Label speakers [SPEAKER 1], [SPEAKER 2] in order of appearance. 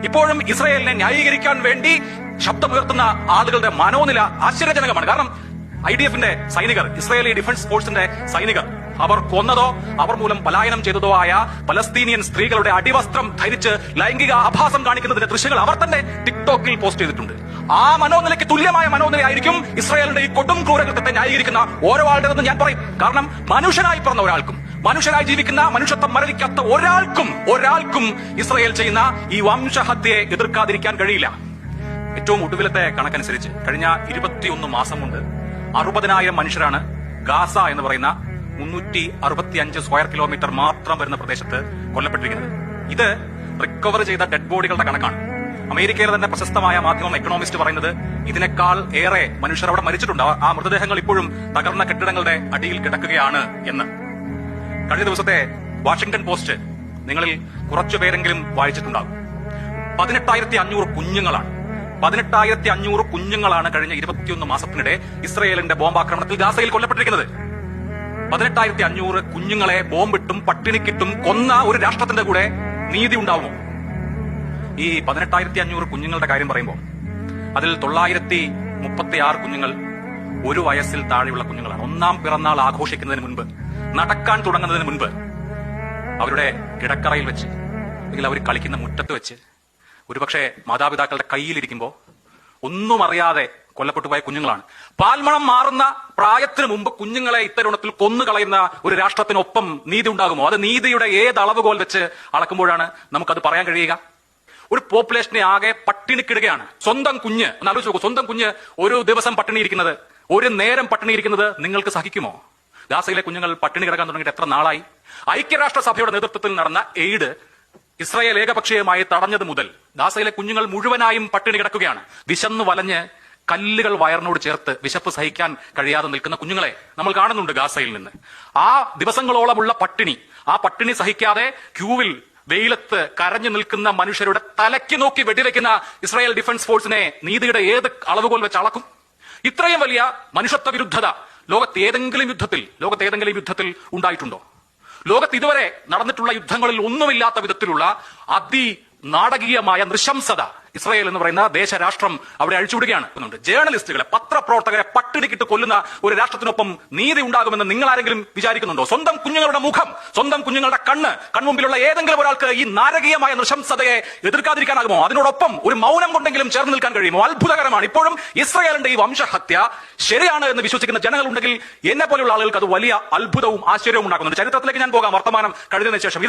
[SPEAKER 1] ഇപ്പോഴും ഇസ്രായേലിനെ ന്യായീകരിക്കാൻ വേണ്ടി ശബ്ദമുയർത്തുന്ന ആളുകളുടെ മനോനില ആശ്ചര്യജനകമാണ്. കാരണം IDF-ന്റെ സൈനികർ, ഇസ്രായേലി ഡിഫൻസ് ഫോഴ്സിന്റെ സൈനികർ, അവർ കൊന്നതോ അവർ മൂലം പലായനം ചെയ്തതോ ആയ പലസ്തീനിയൻ സ്ത്രീകളുടെ അടിവസ്ത്രം ധരിച്ച് ലൈംഗിക ആഭാസം കാണിക്കുന്നതിന്റെ ദൃശ്യങ്ങൾ അവർ തന്നെ ടിക്ടോക്കിൽ പോസ്റ്റ് ചെയ്തിട്ടുണ്ട്. ആ മനോനിലയ്ക്ക് തുല്യമായ മനോനിലയായിരിക്കും ഇസ്രായേലിന്റെ ഈ കൊടും ക്രൂരകൃത്യത്തെ ന്യായീകരിക്കുന്ന ഓരോ ആളുടെതെന്ന് ഞാൻ പറയും. കാരണം മനുഷ്യനായി പിറന്ന ഒരാൾക്കും, മനുഷ്യരായി ജീവിക്കുന്ന, മനുഷ്യത്വം മരവിക്കാത്ത ഒരാൾക്കും ഇസ്രായേൽ ചെയ്യുന്ന ഈ വംശഹത്യയെ എതിർക്കാതിരിക്കാൻ കഴിയില്ല. ഏറ്റവും ഒടുവിലത്തെ കണക്കനുസരിച്ച് കഴിഞ്ഞ 21 മാസം കൊണ്ട് 60,000 മനുഷ്യരാണ് ഗാസ എന്ന് പറയുന്ന 365 സ്ക്വയർ കിലോമീറ്റർ മാത്രം വരുന്ന പ്രദേശത്ത് കൊല്ലപ്പെട്ടിരിക്കുന്നത്. ഇത് റിക്കവർ ചെയ്ത ഡെഡ് ബോഡികളുടെ കണക്കാണ്. അമേരിക്കയിലെ തന്നെ പ്രശസ്തമായ മാധ്യമം എക്കണോമിസ്റ്റ് പറയുന്നത് ഇതിനേക്കാൾ ഏറെ മനുഷ്യർ അവിടെ മരിച്ചിട്ടുണ്ട്. ആ മൃതദേഹങ്ങൾ ഇപ്പോഴും തകർന്ന കെട്ടിടങ്ങളുടെ അടിയിൽ കിടക്കുകയാണ് എന്ന്. കഴിഞ്ഞ ദിവസത്തെ വാഷിംഗ്ടൺ പോസ്റ്റ് നിങ്ങളിൽ കുറച്ചുപേരെങ്കിലും വായിച്ചിട്ടുണ്ടാകും. 18,500 കുഞ്ഞുങ്ങളാണ് 18,500 കുഞ്ഞുങ്ങളാണ് കഴിഞ്ഞ 21 മാസത്തിനിടെ ഇസ്രായേലിന്റെ ബോംബാക്രമണത്തിൽ ഗാസയിൽ കൊല്ലപ്പെട്ടിരിക്കുന്നത്. 18,500 കുഞ്ഞുങ്ങളെ ബോംബിട്ടും പട്ടിണിക്കിട്ടും കൊന്ന ഒരു രാഷ്ട്രത്തിന്റെ കൂടെ നീതി ഉണ്ടാവുമോ? ഈ 18,500 കുഞ്ഞുങ്ങളുടെ കാര്യം പറയുമ്പോൾ അതിൽ 936 കുഞ്ഞുങ്ങൾ 1 വയസ്സിൽ താഴെയുള്ള കുഞ്ഞുങ്ങളാണ്. ഒന്നാം പിറന്നാൾ ആഘോഷിക്കുന്നതിന് മുൻപ്, നടക്കാൻ തുടങ്ങുന്നതിന് മുൻപ് അവരുടെ കിടക്കറയിൽ വെച്ച്, അല്ലെങ്കിൽ അവർ കളിക്കുന്ന മുറ്റത്ത് വെച്ച്, ഒരുപക്ഷെ മാതാപിതാക്കളുടെ കയ്യിലിരിക്കുമ്പോൾ ഒന്നും അറിയാതെ കൊല്ലപ്പെട്ടുപോയ കുഞ്ഞുങ്ങളാണ്. പാൽമണം മാറുന്ന പ്രായത്തിന് മുമ്പ് കുഞ്ഞുങ്ങളെ ഇത്തരുണത്തിൽ കൊന്നുകളയുന്ന ഒരു രാഷ്ട്രത്തിനൊപ്പം നീതി ഉണ്ടാകുമോ? അത് നീതിയുടെ ഏത് അളവുകോൽ വെച്ച് അളക്കുമ്പോഴാണ് നമുക്കത് പറയാൻ കഴിയുക? ഒരു പോപ്പുലേഷനെ ആകെ പട്ടിണിക്കിടുകയാണ്. സ്വന്തം കുഞ്ഞ്, ഒന്ന് ആലോചിച്ച് നോക്കൂ, സ്വന്തം കുഞ്ഞ് ഒരു ദിവസം പട്ടിണിയിരിക്കുന്നത്, ഒരു നേരം പട്ടിണിയിരിക്കുന്നത് നിങ്ങൾക്ക് സഹിക്കുമോ? ഗാസയിലെ കുഞ്ഞുങ്ങൾ പട്ടിണി കിടക്കാൻ തുടങ്ങിയിട്ട് എത്ര നാളായി? ഐക്യരാഷ്ട്രസഭയുടെ നേതൃത്വത്തിൽ നടന്ന എയ്ഡ് ഇസ്രായേൽ ഏകപക്ഷീയമായി തടഞ്ഞത് മുതൽ ഗാസയിലെ കുഞ്ഞുങ്ങൾ മുഴുവനായും പട്ടിണി കിടക്കുകയാണ്. വിശന്നു വലഞ്ഞ് കല്ലുകൾ വയറിനോട് ചേർത്ത് വിശപ്പ് സഹിക്കാൻ കഴിയാതെ നിൽക്കുന്ന കുഞ്ഞുങ്ങളെ നമ്മൾ കാണുന്നുണ്ട് ഗാസയിൽ നിന്ന്. ആ ദിവസങ്ങളോളമുള്ള പട്ടിണി, ആ പട്ടിണി സഹിക്കാതെ ക്യൂവിൽ വെയിലത്ത് കരഞ്ഞു നിൽക്കുന്ന മനുഷ്യരുടെ തലയ്ക്ക് നോക്കി വെടിവെക്കുന്ന ഇസ്രായേൽ ഡിഫൻസ് ഫോഴ്സിനെ നീതിയുടെ ഏത് അളവുകോൽ വെച്ച് അളക്കും? ഇത്രയും വലിയ മനുഷ്യത്വ വിരുദ്ധത ലോകത്ത് ഏതെങ്കിലും യുദ്ധത്തിൽ ഉണ്ടായിട്ടുണ്ടോ? ലോകത്ത് ഇതുവരെ നടന്നിട്ടുള്ള യുദ്ധങ്ങളിൽ ഒന്നുമില്ലാത്ത വിധത്തിലുള്ള നാടകീയമായ നൃശംസത ഇസ്രായേൽ എന്ന് പറയുന്ന ദേശരാഷ്ട്രം അവിടെ അഴിച്ചുവിടുകയാണ്. ജേർണലിസ്റ്റുകളെ, പത്രപ്രവർത്തകരെ പട്ടിണിക്കിട്ട് കൊല്ലുന്ന ഒരു രാഷ്ട്രത്തിനൊപ്പം നീതി ഉണ്ടാകുമെന്ന് നിങ്ങൾ ആരെങ്കിലും വിചാരിക്കുന്നുണ്ടോ? സ്വന്തം കുഞ്ഞുങ്ങളുടെ മുഖം, സ്വന്തം കുഞ്ഞുങ്ങളുടെ കൺമുമ്പിലുള്ള ഏതെങ്കിലും ഒരാൾക്ക് ഈ നാരകീയമായ നൃശംസതയെ എതിർക്കാതിരിക്കാനാകുമോ? അതിനോടൊപ്പം ഒരു മൗനം കൊണ്ടെങ്കിലും ചേർന്ന് നിൽക്കാൻ കഴിയുമോ? അത്ഭുതകരമാണ്. ഇപ്പോഴും ഇസ്രായേലിന്റെ ഈ വംശഹത്യ ശരിയാണ് എന്ന് വിശ്വസിക്കുന്ന ജനങ്ങളുണ്ടെങ്കിൽ എന്നെ പോലെയുള്ള ആളുകൾക്ക് അത് വലിയ അത്ഭുതവും ആശ്ചര്യവും ഉണ്ടാക്കുന്നുണ്ട്. ചരിത്രത്തിലേക്ക് ഞാൻ പോകാം, വർത്തമാനം കഴിഞ്ഞതിന് ശേഷം.